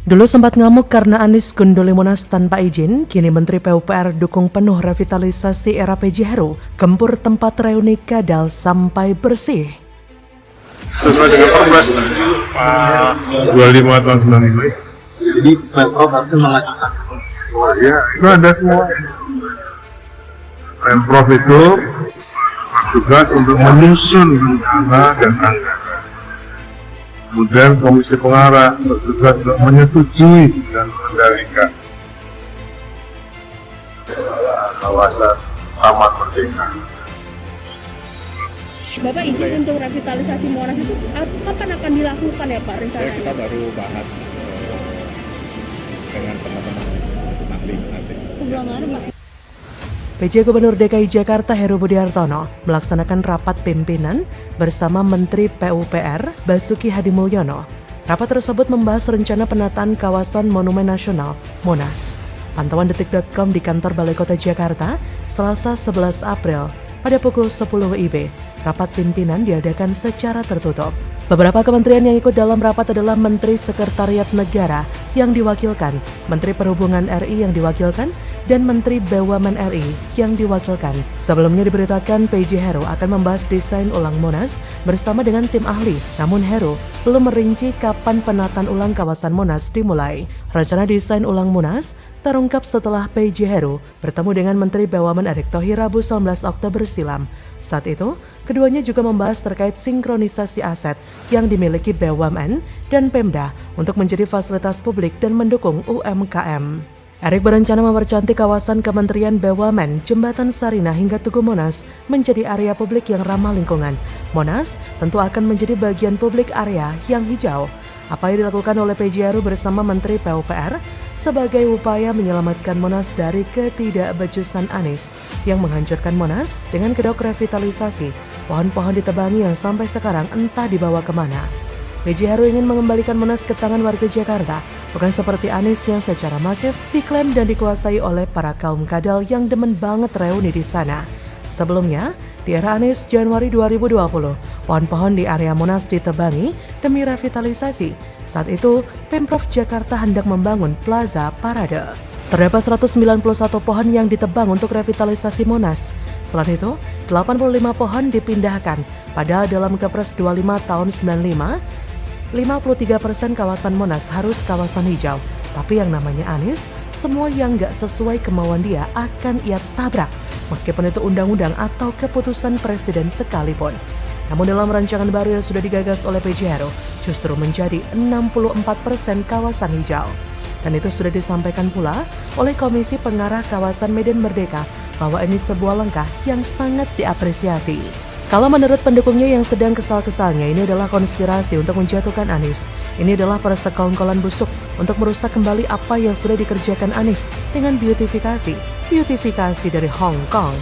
Dulu sempat ngamuk karena Anies gondoli Monas tanpa izin, kini Menteri PUPR dukung penuh revitalisasi era PJ Heru, gempur tempat reuni Kadal sampai bersih. Sesuai dengan Perpres 25 tahun 95. Jadi Pemprov harus mengajukan. Ya, itu ada semua. Pemprov itu tugas untuk menyusun rencana dan anggaran. Kemudian Komisi Pengarah bertugas untuk menyetujui dan mengendalikan kawasan Taman Merdeka. Bapak izin untuk revitalisasi Monas itu kapan akan dilakukan ya Pak rencananya? Kita baru bahas dengan teman-teman ahli nanti. Sebelah mana Pak? PJ Gubernur DKI Jakarta Heru Budi Hartono melaksanakan rapat pimpinan bersama Menteri PUPR Basuki Hadimulyono. Rapat tersebut membahas rencana penataan kawasan Monumen Nasional Monas. Pantauan detik.com di kantor Balai Kota Jakarta, Selasa 11 April pada pukul 10 WIB. Rapat pimpinan diadakan secara tertutup. Beberapa kementerian yang ikut dalam rapat adalah Menteri Sekretariat Negara yang diwakilkan, Menteri Perhubungan RI yang diwakilkan, dan Menteri BUMN RI yang diwakilkan. Sebelumnya diberitakan PJ Heru akan membahas desain ulang Monas bersama dengan tim ahli. Namun Heru belum merinci kapan penataan ulang kawasan Monas dimulai. Rencana desain ulang Monas terungkap setelah PJ Heru bertemu dengan Menteri BUMN Erick Thohir Rabu 19 Oktober silam. Saat itu, keduanya juga membahas terkait sinkronisasi aset yang dimiliki BUMN dan Pemda untuk menjadi fasilitas publik dan mendukung UMKM. Erick berencana mempercantik kawasan Kementerian BUMN, Jembatan Sarinah hingga Tugu Monas menjadi area publik yang ramah lingkungan. Monas tentu akan menjadi bagian publik area yang hijau. Apa yang dilakukan oleh PJ Heru bersama Menteri PUPR sebagai upaya menyelamatkan Monas dari ketidakbecusan Anies yang menghancurkan Monas dengan kedok revitalisasi. Pohon-pohon ditebangi yang sampai sekarang entah dibawa kemana. PJ Heru ingin mengembalikan Monas ke tangan warga Jakarta, bukan seperti Anies yang secara masif diklaim dan dikuasai oleh para kaum kadal yang demen banget reuni di sana. Sebelumnya, di era Anies Januari 2020, pohon-pohon di area Monas ditebangi demi revitalisasi. Saat itu, Pemprov Jakarta hendak membangun Plaza Parade. Terdapat 191 pohon yang ditebang untuk revitalisasi Monas. Selain itu, 85 pohon dipindahkan, padahal dalam Kepres 25 tahun 95, 53% kawasan Monas harus kawasan hijau. Tapi yang namanya Anies, semua yang nggak sesuai kemauan dia akan ia tabrak, meskipun itu undang-undang atau keputusan presiden sekalipun. Namun dalam rancangan baru yang sudah digagas oleh PJ Heru, justru menjadi 64% kawasan hijau. Dan itu sudah disampaikan pula oleh Komisi Pengarah Kawasan Medan Merdeka bahwa ini sebuah langkah yang sangat diapresiasi. Kalau menurut pendukungnya yang sedang kesal-kesalnya, ini adalah konspirasi untuk menjatuhkan Anies. Ini adalah persekongkolan busuk untuk merusak kembali apa yang sudah dikerjakan Anies dengan beautifikasi dari Hong Kong.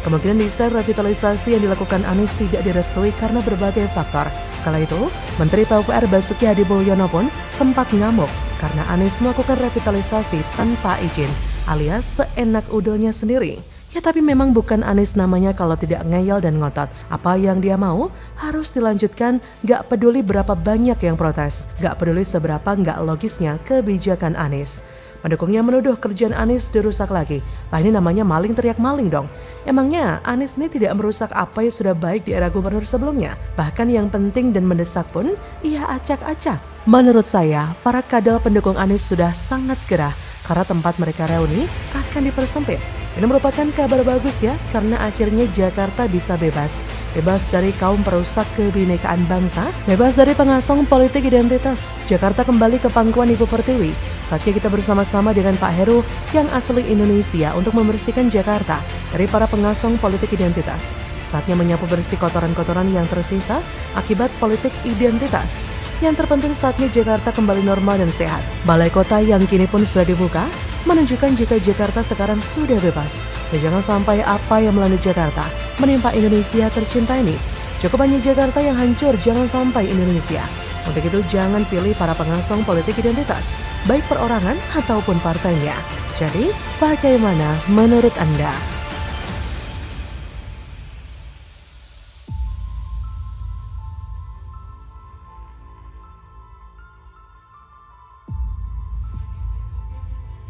Kemungkinan desain revitalisasi yang dilakukan Anies tidak direstui karena berbagai faktor. Kala itu, Menteri PUPR Basuki Hadimulyono pun sempat ngamuk karena Anies melakukan revitalisasi tanpa izin, alias seenak udelnya sendiri. Ya tapi memang bukan Anies namanya kalau tidak ngeyel dan ngotot. Apa yang dia mau harus dilanjutkan, gak peduli berapa banyak yang protes, gak peduli seberapa gak logisnya kebijakan Anies. Pendukungnya menuduh kerjaan Anies dirusak lagi. Lah ini namanya maling teriak maling dong. Emangnya Anies ini tidak merusak apa yang sudah baik di era gubernur sebelumnya? Bahkan yang penting dan mendesak pun ia acak-acak. Menurut saya, para kadal pendukung Anies sudah sangat gerah karena tempat mereka reuni akan dipersempit. Ini merupakan kabar bagus ya, karena akhirnya Jakarta bisa bebas. Bebas dari kaum perusak kebinekaan bangsa, bebas dari pengasong politik identitas. Jakarta kembali ke pangkuan Ibu Pertiwi. Saatnya kita bersama-sama dengan Pak Heru yang asli Indonesia untuk membersihkan Jakarta dari para pengasong politik identitas. Saatnya menyapu bersih kotoran-kotoran yang tersisa akibat politik identitas. Yang terpenting saatnya Jakarta kembali normal dan sehat. Balai kota yang kini pun sudah dibuka, menunjukkan jika Jakarta sekarang sudah bebas. Dan jangan sampai apa yang melanda Jakarta menimpa Indonesia tercinta ini. Cukup hanya Jakarta yang hancur, jangan sampai Indonesia. Untuk itu jangan pilih para pengasong politik identitas, baik perorangan ataupun partainya. Jadi, bagaimana menurut Anda?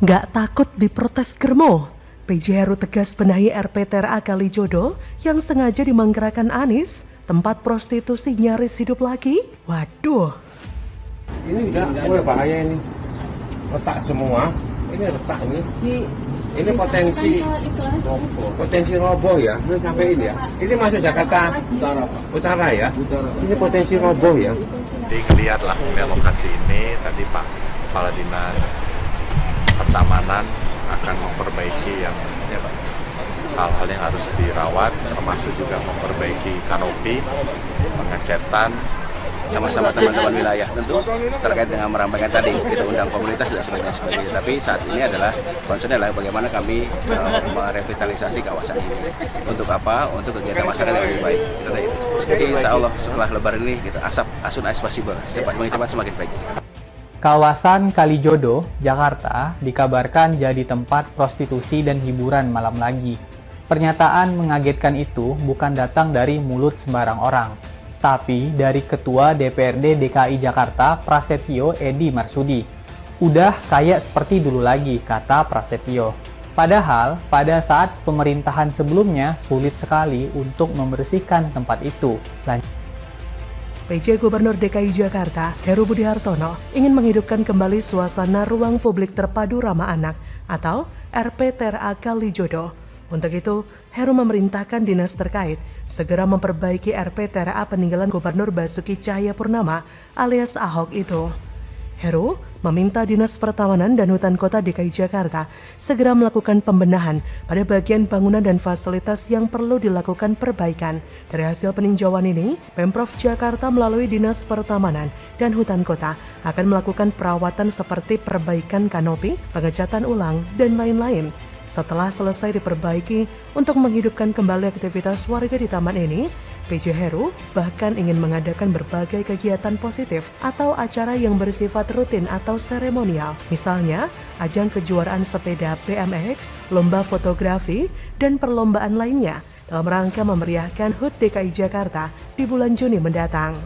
Nggak takut diprotes Germo. PJ Heru tegas benahi RPTRA Kalijodo yang sengaja dimangkrakan Anies, tempat prostitusi nyaris hidup lagi. Waduh. Ini udah bahaya ini. Retak semua. Ini retak ini. Ini potensi roboh ya. Ini sampai ini ya. Ini masuk Jakarta Utara ya. Ini potensi roboh ya. Jadi ngelihatlah lokasi ini tadi Pak Kepala Dinas Pertamanan akan memperbaiki yang hal-hal yang harus dirawat, termasuk juga memperbaiki kanopi, pengecetan, sama-sama teman-teman wilayah tentu terkait dengan merampaikan tadi kita undang komunitas dan sebagainya. Tapi saat ini adalah concern adalah bagaimana kami merevitalisasi kawasan ini. Untuk apa? Untuk kegiatan masyarakat yang lebih baik. Jadi insya Allah setelah Lebaran ini kita asun as possible, semakin cepat semakin baik. Kawasan Kalijodo, Jakarta, dikabarkan jadi tempat prostitusi dan hiburan malam lagi. Pernyataan mengagetkan itu bukan datang dari mulut sembarang orang, tapi dari Ketua DPRD DKI Jakarta, Prasetyo Edi Marsudi. Udah kayak seperti dulu lagi, kata Prasetyo. Padahal, pada saat pemerintahan sebelumnya sulit sekali untuk membersihkan tempat itu. PJ Gubernur DKI Jakarta, Heru Budi Hartono, ingin menghidupkan kembali suasana ruang publik terpadu ramah anak atau RPTRA Kalijodo. Untuk itu, Heru memerintahkan dinas terkait segera memperbaiki RPTRA peninggalan Gubernur Basuki Cahayapurnama alias Ahok itu. Heru meminta Dinas Pertamanan dan Hutan Kota DKI Jakarta segera melakukan pembenahan pada bagian bangunan dan fasilitas yang perlu dilakukan perbaikan. Dari hasil peninjauan ini, Pemprov Jakarta melalui Dinas Pertamanan dan Hutan Kota akan melakukan perawatan seperti perbaikan kanopi, pengecatan ulang, dan lain-lain. Setelah selesai diperbaiki untuk menghidupkan kembali aktivitas warga di taman ini, PJ Heru bahkan ingin mengadakan berbagai kegiatan positif atau acara yang bersifat rutin atau seremonial. Misalnya, ajang kejuaraan sepeda BMX, lomba fotografi, dan perlombaan lainnya dalam rangka memeriahkan HUT DKI Jakarta di bulan Juni mendatang.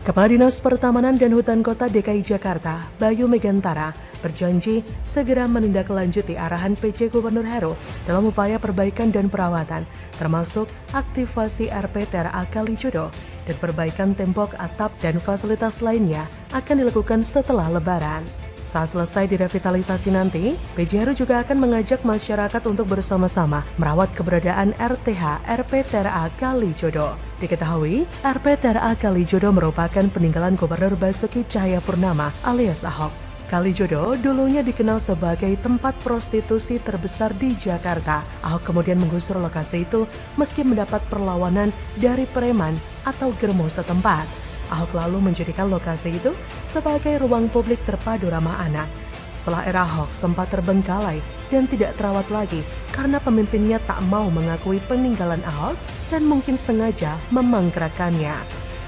Kepala Dinas Pertamanan dan Hutan Kota DKI Jakarta, Bayu Megantara, berjanji segera menindaklanjuti arahan PJ Gubernur Heru dalam upaya perbaikan dan perawatan, termasuk aktivasi RPTRA Kalijodo dan perbaikan tembok, atap, dan fasilitas lainnya akan dilakukan setelah Lebaran. Saat selesai direvitalisasi nanti, PJ Heru juga akan mengajak masyarakat untuk bersama-sama merawat keberadaan RTH RPTRA Kalijodo. Diketahui, RPTRA Kalijodo merupakan peninggalan Gubernur Basuki Cahayapurnama alias Ahok. Kalijodo dulunya dikenal sebagai tempat prostitusi terbesar di Jakarta. Ahok kemudian menggusur lokasi itu meski mendapat perlawanan dari preman atau germo setempat. Ahok lalu menjadikan lokasi itu sebagai ruang publik terpadu ramah anak. Setelah era Ahok sempat terbengkalai dan tidak terawat lagi karena pemimpinnya tak mau mengakui peninggalan Ahok dan mungkin sengaja memangkrakannya.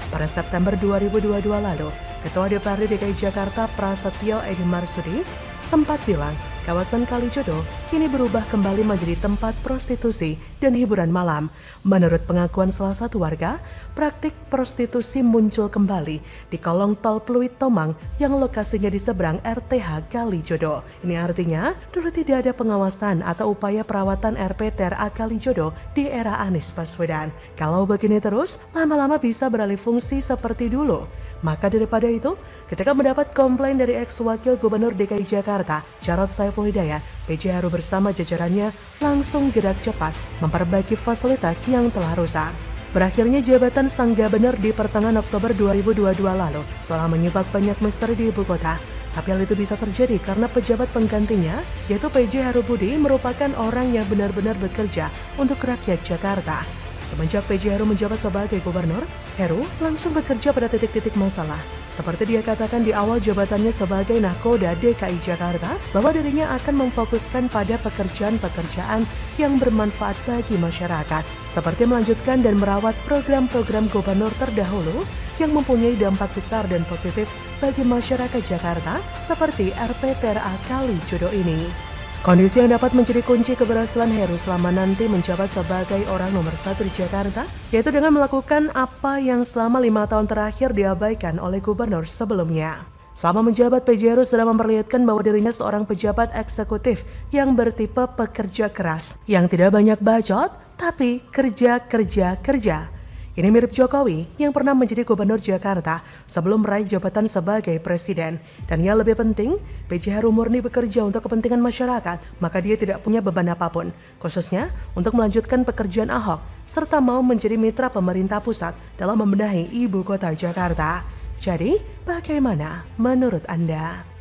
Pada September 2022 lalu, Ketua DPRD DKI Jakarta Prasetyo Edi Marsudi sempat bilang kawasan Kalijodo kini berubah kembali menjadi tempat prostitusi dan hiburan malam. Menurut pengakuan salah satu warga, praktik prostitusi muncul kembali di kolong tol Pluit Tomang yang lokasinya di seberang RTH Kalijodo. Ini artinya dulu tidak ada pengawasan atau upaya perawatan RPTRA Kalijodo di era Anies Baswedan. Kalau begini terus, lama-lama bisa beralih fungsi seperti dulu. Maka daripada itu, ketika mendapat komplain dari ex-wakil Gubernur DKI Jakarta, Jarod Saiful Hidayat, PJ Heru bersama jajarannya langsung gerak cepat memperbaiki fasilitas yang telah rusak. Berakhirnya jabatan sang gubernur di pertengahan Oktober 2022 lalu seolah menyebabkan banyak misteri di ibu kota. Tapi hal itu bisa terjadi karena pejabat penggantinya, yaitu PJ Heru Budi, merupakan orang yang benar-benar bekerja untuk rakyat Jakarta. Semenjak PJ Heru menjabat sebagai gubernur, Heru langsung bekerja pada titik-titik masalah. Seperti dia katakan di awal jabatannya sebagai Nahkoda DKI Jakarta, bahwa dirinya akan memfokuskan pada pekerjaan-pekerjaan yang bermanfaat bagi masyarakat, seperti melanjutkan dan merawat program-program gubernur terdahulu yang mempunyai dampak besar dan positif bagi masyarakat Jakarta, seperti RPTRA Kalijodo ini. Kondisi yang dapat menjadi kunci keberhasilan Heru selama nanti menjabat sebagai orang nomor 1 di Jakarta, yaitu dengan melakukan apa yang selama 5 tahun terakhir diabaikan oleh gubernur sebelumnya. Selama menjabat, PJ Heru sudah memperlihatkan bahwa dirinya seorang pejabat eksekutif yang bertipe pekerja keras, yang tidak banyak bacot, tapi kerja. Ini mirip Jokowi yang pernah menjadi gubernur Jakarta sebelum meraih jabatan sebagai presiden. Dan yang lebih penting, PJ Heru murni bekerja untuk kepentingan masyarakat, maka dia tidak punya beban apapun, khususnya untuk melanjutkan pekerjaan Ahok, serta mau menjadi mitra pemerintah pusat dalam membenahi ibu kota Jakarta. Jadi, bagaimana menurut Anda?